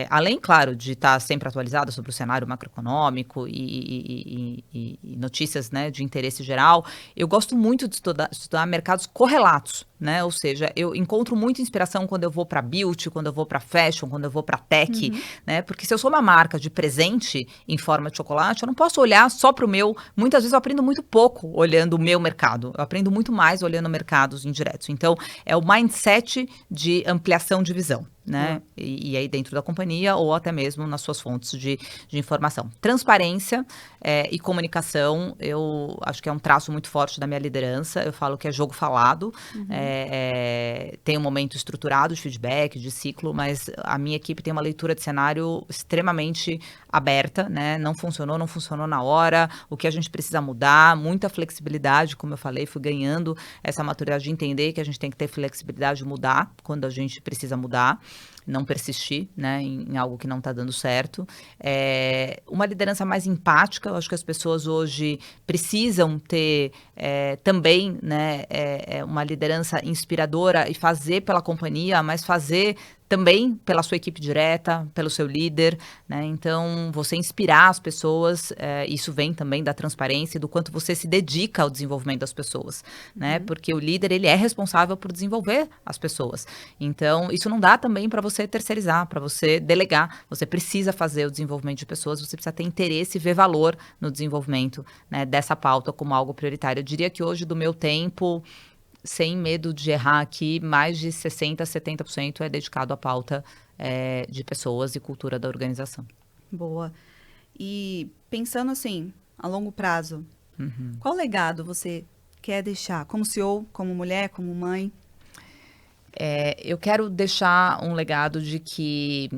Além, claro, de estar sempre atualizada sobre o cenário macroeconômico e notícias, né, de interesse geral, eu gosto muito de estudar mercados correlatos, né? Ou seja, eu encontro muita inspiração quando eu vou para beauty, quando eu vou para fashion, quando eu vou para tech, né? Porque se eu sou uma marca de presente em forma de chocolate, eu não posso olhar só para o meu. Muitas vezes eu aprendo muito pouco olhando o meu mercado. Eu aprendo muito mais olhando mercados indiretos. Então, é o mindset de ampliação de visão, né? E aí dentro da companhia ou até mesmo nas suas fontes de informação. Transparência e comunicação, eu acho que é um traço muito forte da minha liderança. Eu falo que é jogo falado. Tem um momento estruturado de feedback, de ciclo, mas a minha equipe tem uma leitura de cenário extremamente aberta, né? Não funcionou na hora, o que a gente precisa mudar, muita flexibilidade, como eu falei, fui ganhando essa maturidade de entender que a gente tem que ter flexibilidade de mudar quando a gente precisa mudar, não persistir, né, em algo que não está dando certo. Uma liderança mais empática, eu acho que as pessoas hoje precisam ter também, né, uma liderança inspiradora e fazer pela companhia, mas fazer também pela sua equipe direta, pelo seu líder, né? Então, você inspirar as pessoas, isso vem também da transparência e do quanto você se dedica ao desenvolvimento das pessoas, né? Porque o líder, ele é responsável por desenvolver as pessoas. Então, isso não dá também para você terceirizar, para você delegar. Você precisa fazer o desenvolvimento de pessoas, você precisa ter interesse e ver valor no desenvolvimento, né, dessa pauta como algo prioritário. Eu diria que hoje, do meu tempo, sem medo de errar aqui, mais de 60%, 70% é dedicado à pauta de pessoas e cultura da organização. Boa. E pensando assim, a longo prazo, qual legado você quer deixar como CEO, como mulher, como mãe? Eu quero deixar um legado de que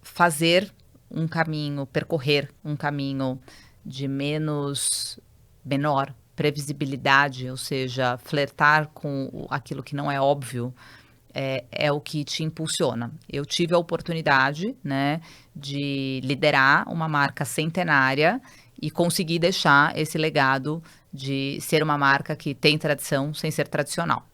fazer um caminho, percorrer um caminho de menor previsibilidade, ou seja, flertar com aquilo que não é óbvio, é o que te impulsiona. Eu tive a oportunidade, né, de liderar uma marca centenária e conseguir deixar esse legado de ser uma marca que tem tradição sem ser tradicional.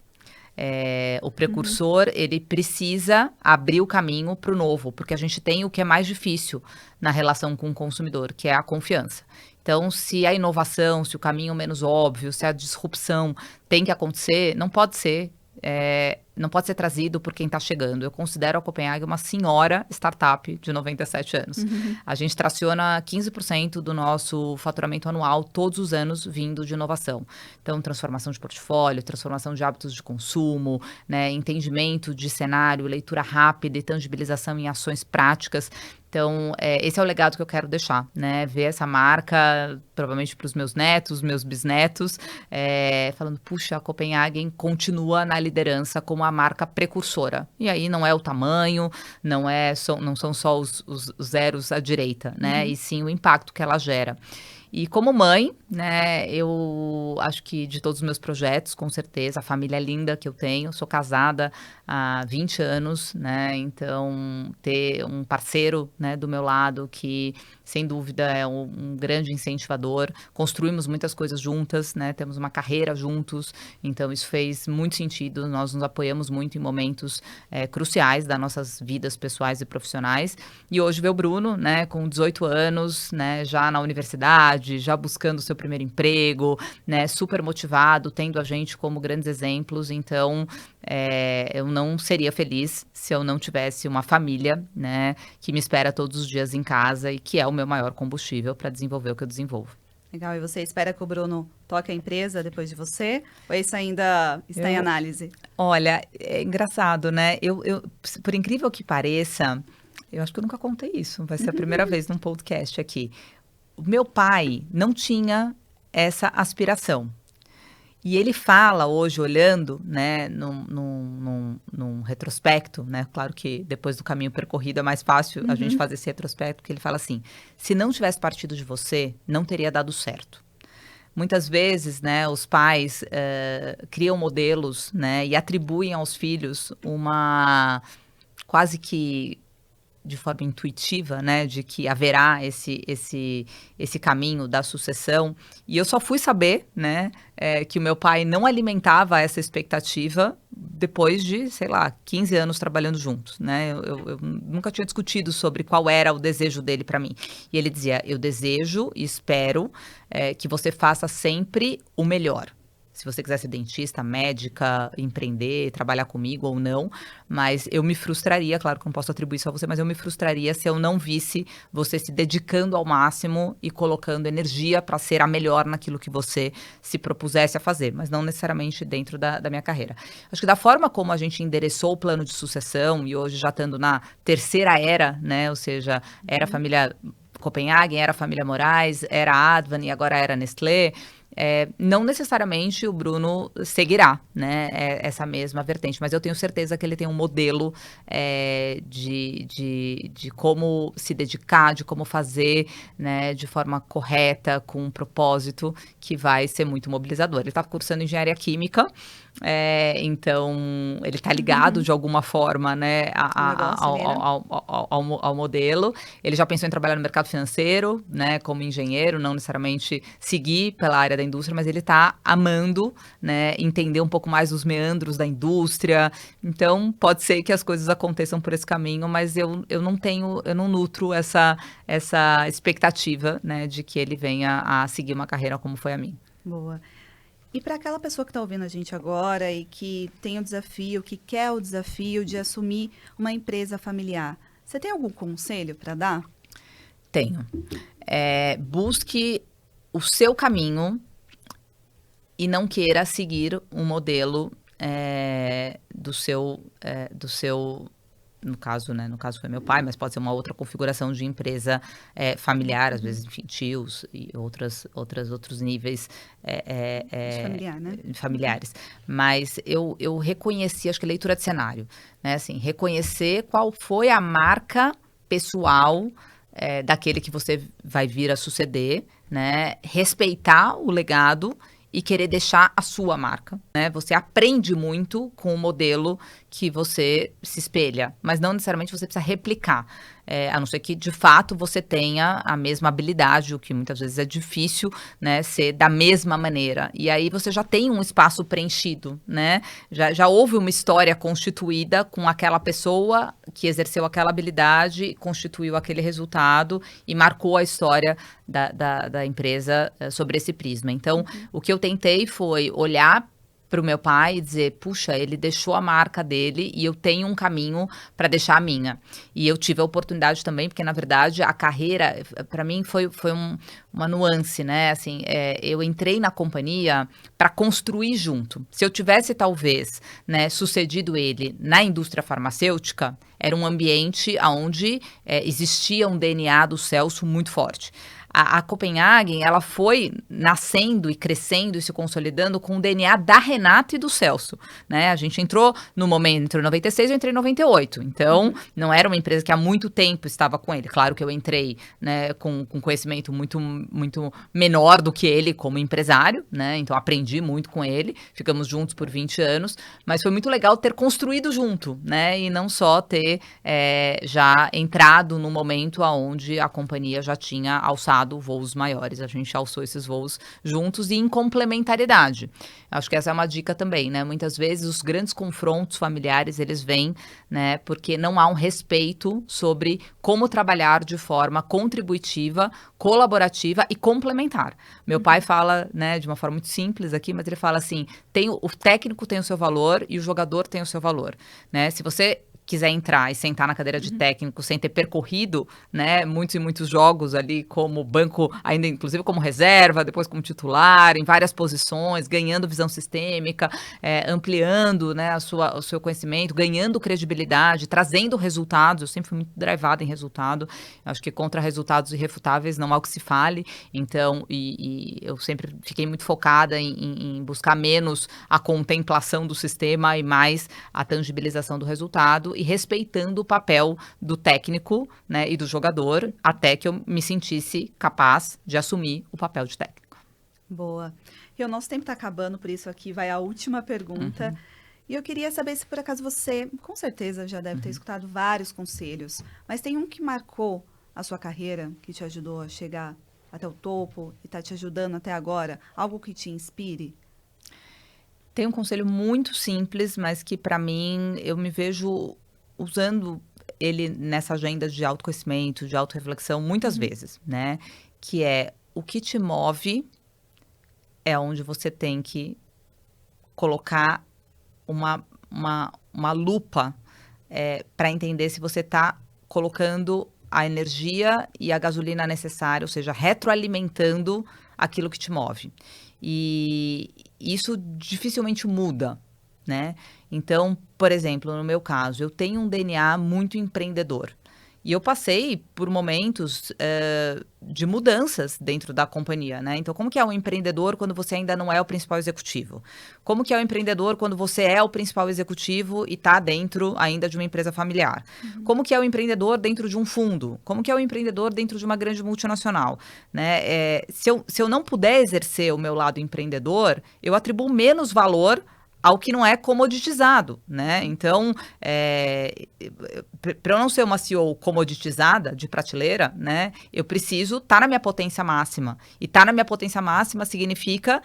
O precursor, ele precisa abrir o caminho para o novo, porque a gente tem o que é mais difícil na relação com o consumidor, que é a confiança. Então, se a inovação, se o caminho menos óbvio, se a disrupção tem que acontecer, não pode ser trazido por quem está chegando. Eu considero a Copenhague uma senhora startup de 97 anos. A gente traciona 15% do nosso faturamento anual todos os anos vindo de inovação. Então, transformação de portfólio, transformação de hábitos de consumo, né, entendimento de cenário, leitura rápida e tangibilização em ações práticas. Então, esse é o legado que eu quero deixar, né? Ver essa marca, provavelmente para os meus netos, meus bisnetos, falando, puxa, a Copenhagen continua na liderança como a marca precursora. E aí não é o tamanho, não são só os zeros à direita, né? E sim o impacto que ela gera. E como mãe, né, eu acho que de todos os meus projetos, com certeza, a família linda que eu tenho, sou casada há 20 anos, né, então ter um parceiro, né, do meu lado que, sem dúvida, é um grande incentivador. Construímos muitas coisas juntas, né, temos uma carreira juntos, então isso fez muito sentido, nós nos apoiamos muito em momentos cruciais das nossas vidas pessoais e profissionais. E hoje ver o Bruno, né, com 18 anos, né, já na universidade, já buscando o seu primeiro emprego, né, super motivado, tendo a gente como grandes exemplos. Então, eu não seria feliz se eu não tivesse uma família, né, que me espera todos os dias em casa e que é o meu maior combustível para desenvolver o que eu desenvolvo. Legal. E você espera que o Bruno toque a empresa depois de você? Ou isso ainda está em análise? Olha, é engraçado, né? Por incrível que pareça, eu acho que eu nunca contei isso. Vai ser a primeira vez num podcast aqui. O meu pai não tinha essa aspiração. E ele fala hoje, olhando, né, num retrospecto, né? Claro que depois do caminho percorrido é mais fácil a gente fazer esse retrospecto, que ele fala assim, se não tivesse partido de você, não teria dado certo. Muitas vezes, né, os pais criam modelos, né, e atribuem aos filhos uma quase que de forma intuitiva, né, de que haverá esse caminho da sucessão. E eu só fui saber, né, que o meu pai não alimentava essa expectativa depois de, sei lá, 15 anos trabalhando juntos, né? Eu nunca tinha discutido sobre qual era o desejo dele para mim. E ele dizia, eu desejo e espero que você faça sempre o melhor. Se você quiser ser dentista, médica, empreender, trabalhar comigo ou não, mas eu me frustraria, claro que não posso atribuir isso a você, mas eu me frustraria se eu não visse você se dedicando ao máximo e colocando energia para ser a melhor naquilo que você se propusesse a fazer, mas não necessariamente dentro da minha carreira. Acho que da forma como a gente endereçou o plano de sucessão, e hoje já estando na terceira era, né, ou seja, era a família Copenhagen, era a família Moraes, era a Advan e agora era a Nestlé, não necessariamente o Bruno seguirá, né, essa mesma vertente, mas eu tenho certeza que ele tem um modelo de como se dedicar, de como fazer, né, de forma correta, com um propósito que vai ser muito mobilizador. Ele está cursando engenharia química, então ele está ligado de alguma forma, né, ao modelo. Ele já pensou em trabalhar no mercado financeiro, né, como engenheiro, não necessariamente seguir pela área da indústria, mas ele está amando, né, entender um pouco mais os meandros da indústria. Então, pode ser que as coisas aconteçam por esse caminho, mas eu não nutro essa expectativa, né, de que ele venha a seguir uma carreira como foi a minha. Boa. E para aquela pessoa que está ouvindo a gente agora e que tem o desafio, que quer o desafio de assumir uma empresa familiar, você tem algum conselho para dar? Tenho. Busque o seu caminho e não queira seguir um modelo do seu no caso foi meu pai, mas pode ser uma outra configuração de empresa familiar, às vezes, enfim, tios e outros níveis De familiar, né? familiares. Mas eu reconheci, acho que leitura de cenário, né? Assim, reconhecer qual foi a marca pessoal daquele que você vai vir a suceder, né? Respeitar o legado e querer deixar a sua marca, né? Você aprende muito com o modelo que você se espelha, mas não necessariamente você precisa replicar, a não ser que, de fato, você tenha a mesma habilidade, o que muitas vezes é difícil, né, ser da mesma maneira. E aí você já tem um espaço preenchido, né? Já houve uma história constituída com aquela pessoa que exerceu aquela habilidade, constituiu aquele resultado e marcou a história da empresa sobre esse prisma. Então, o que eu tentei foi olhar para o meu pai e dizer, puxa, ele deixou a marca dele e eu tenho um caminho para deixar a minha. E eu tive a oportunidade também, porque na verdade a carreira, para mim foi uma nuance, né? Assim, eu entrei na companhia para construir junto. Se eu tivesse talvez, né, sucedido ele na indústria farmacêutica, era um ambiente onde existia um DNA do Celso muito forte. A Copenhagen, ela foi nascendo e crescendo e se consolidando com o DNA da Renata e do Celso, né? A gente entrou no momento, entrou em 96, eu entrei em 98. Então, não era uma empresa que há muito tempo estava com ele. Claro que eu entrei, né, com conhecimento muito, muito menor do que ele como empresário, né? Então, aprendi muito com ele. Ficamos juntos por 20 anos. Mas foi muito legal ter construído junto, né? E não só ter já entrado no momento onde a companhia já tinha alçado voos maiores. A gente alçou esses voos juntos e em complementariedade. Acho que essa é uma dica também, né? Muitas vezes os grandes confrontos familiares, eles vêm, né? Porque não há um respeito sobre como trabalhar de forma contributiva, colaborativa e complementar. Meu pai fala, né, de uma forma muito simples aqui, mas ele fala assim, o técnico tem o seu valor e o jogador tem o seu valor, né? Se você quiser entrar e sentar na cadeira de técnico sem ter percorrido, né, muitos e muitos jogos ali como banco, ainda inclusive como reserva, depois como titular, em várias posições, ganhando visão sistêmica, ampliando, né, o seu conhecimento, ganhando credibilidade, trazendo resultados. Eu sempre fui muito drivada em resultado. Acho que contra resultados irrefutáveis não há o que se fale. Então, e eu sempre fiquei muito focada em buscar menos a contemplação do sistema e mais a tangibilização do resultado, e respeitando o papel do técnico, né, e do jogador, até que eu me sentisse capaz de assumir o papel de técnico. Boa. E o nosso tempo está acabando, por isso aqui vai a última pergunta. E eu queria saber se por acaso você, com certeza já deve ter escutado vários conselhos, mas tem um que marcou a sua carreira, que te ajudou a chegar até o topo e está te ajudando até agora? Algo que te inspire? Tem um conselho muito simples, mas que para mim eu me vejo usando ele nessa agenda de autoconhecimento, de autorreflexão muitas vezes, né? Que é o que te move é onde você tem que colocar uma lupa para entender se você está colocando a energia e a gasolina necessária, ou seja, retroalimentando aquilo que te move. E isso dificilmente muda, né? Então, por exemplo, no meu caso, eu tenho um DNA muito empreendedor. E eu passei por momentos de mudanças dentro da companhia, né? Então, como que é um empreendedor quando você ainda não é o principal executivo? Como que é um empreendedor quando você é o principal executivo e está dentro ainda de uma empresa familiar? Como que é o empreendedor dentro de um fundo? Como que é o empreendedor dentro de uma grande multinacional? Né? Se eu não puder exercer o meu lado empreendedor, eu atribuo menos valor ao que não é comoditizado, né? Então, para eu não ser uma CEO comoditizada, de prateleira, né? Eu preciso estar na minha potência máxima. E estar na minha potência máxima significa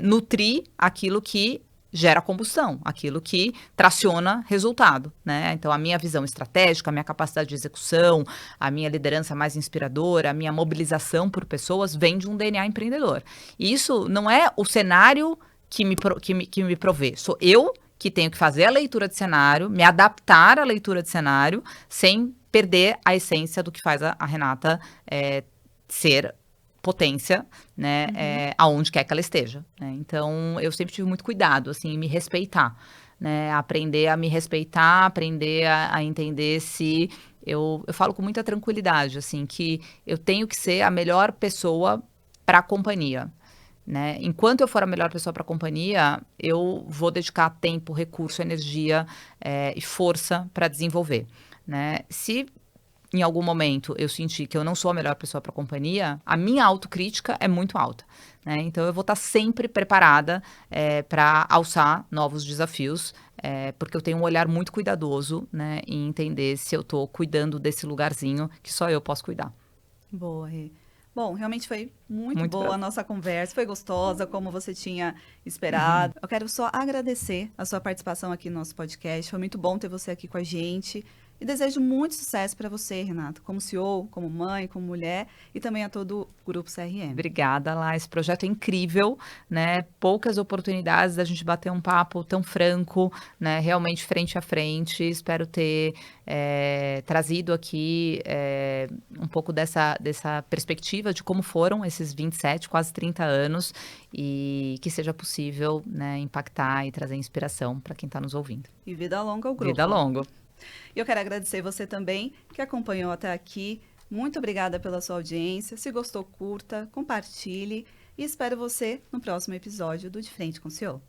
nutrir aquilo que gera combustão, aquilo que traciona resultado, né? Então, a minha visão estratégica, a minha capacidade de execução, a minha liderança mais inspiradora, a minha mobilização por pessoas vem de um DNA empreendedor. E isso não é o cenário que me provê. Sou eu que tenho que fazer a leitura de cenário, me adaptar à leitura de cenário, sem perder a essência do que faz a Renata ser potência, né, aonde quer que ela esteja. Né? Então, eu sempre tive muito cuidado, assim, em me respeitar. né? Aprender a me respeitar, aprender a entender se... Eu falo com muita tranquilidade, assim, que eu tenho que ser a melhor pessoa para a companhia, né? Enquanto eu for a melhor pessoa para a companhia, eu vou dedicar tempo, recurso, energia e força para desenvolver, né? Se em algum momento eu sentir que eu não sou a melhor pessoa para a companhia, a minha autocrítica é muito alta, né? Então eu vou estar sempre preparada para alçar novos desafios, porque eu tenho um olhar muito cuidadoso, né, em entender se eu estou cuidando desse lugarzinho que só eu posso cuidar. Boa, Rê. Bom, realmente foi muito Muito boa a prazer. nossa conversa, foi gostosa, como você tinha esperado. Eu quero só agradecer a sua participação aqui no nosso podcast. Foi muito bom ter você aqui com a gente. E desejo muito sucesso para você, Renato, como CEO, como mãe, como mulher e também a todo o Grupo CRM. Obrigada, Lá. Esse projeto é incrível, né? Poucas oportunidades da gente bater um papo tão franco, né? Realmente frente a frente. Espero ter trazido aqui um pouco dessa perspectiva de como foram esses 27, quase 30 anos e que seja possível, né, impactar e trazer inspiração para quem está nos ouvindo. E vida longa ao grupo. Vida longa. E eu quero agradecer você também que acompanhou até aqui. Muito obrigada pela sua audiência. Se gostou, curta, compartilhe e espero você no próximo episódio do De Frente com o CEO.